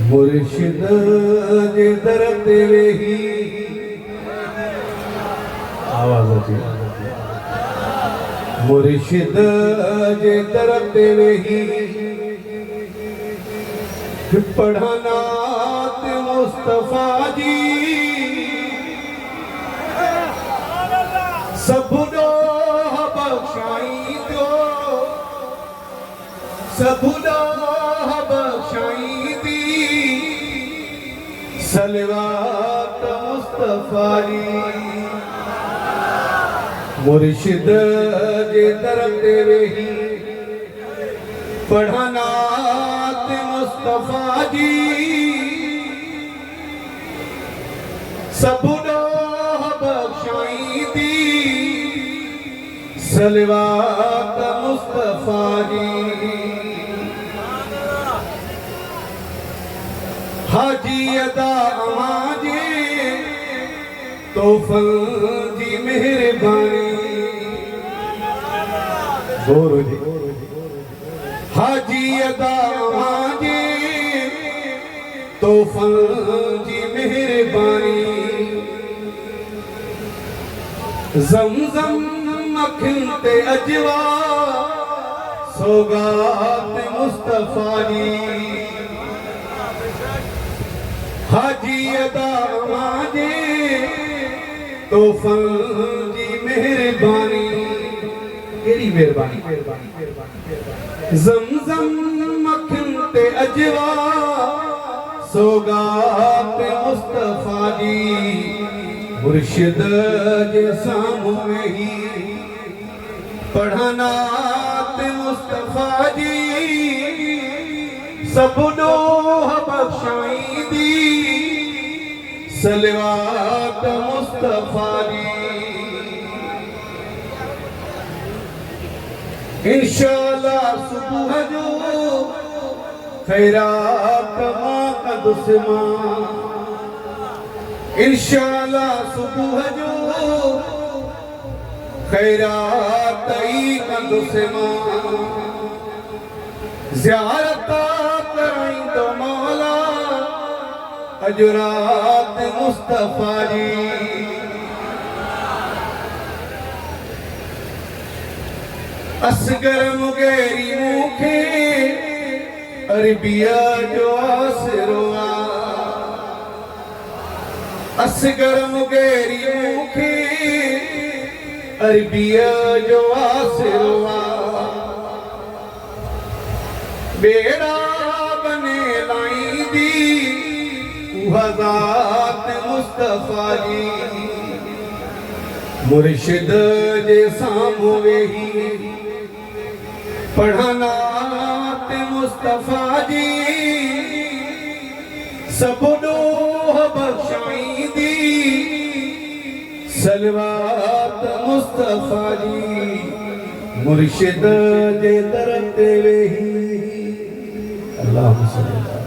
मुर्शिद जे दर ते वेही आवाज अचे मुर्शिद जे दर ते वेही पढ़ना ते मुस्तफा जी सबुनो बख्शाई दो सबुनो बख्शाई दी सलवात मुस्तफा जी मुर्शिद जे दर ते वेही पढ़ना ते मुस्तफा जी सबुनो बख्शाई दी सलवात मुस्तफा जी हाजी अदा आवाजे तोफल जी मेहरबानी हाजी अदा आवाजे तोफल जी मेहरबानी ज़मज़म अखिन ते अजवा सौगात मुस्तफा जी हाजी अदा आवाजे तोफल जी मेहरबानी केड़ी मेहरबानी ज़मज़म अखिन ते अजवा सौगात मुस्तफा जी मुर्शिद जे सामने ही पढ़ना ते मुस्तफा जी सबनो बख्शाई दी सलवात मुस्तफा जी इंशाअल्लाह सुबह जो खैरात मां कदुसमा इंशाअल्लाह सुबह जो खैरात ई कदुसमा ज़ियारत कराई तो मौला अजरात मुस्तफा जी असगर मुगेरी मुखे अरबिया जो आसरुआ असगर मुगेरी मुखे अरबिया जो आसरुआ बेड़ा बने लाई दी ज़ात मुस्तफा जी मुर्शिद जे सामने ही पढ़ना ते मुस्तफा जी सबनो बख्शाई दी सलवात मुस्तफा जी मुर्शिद जे दर ते वेही अल्लाह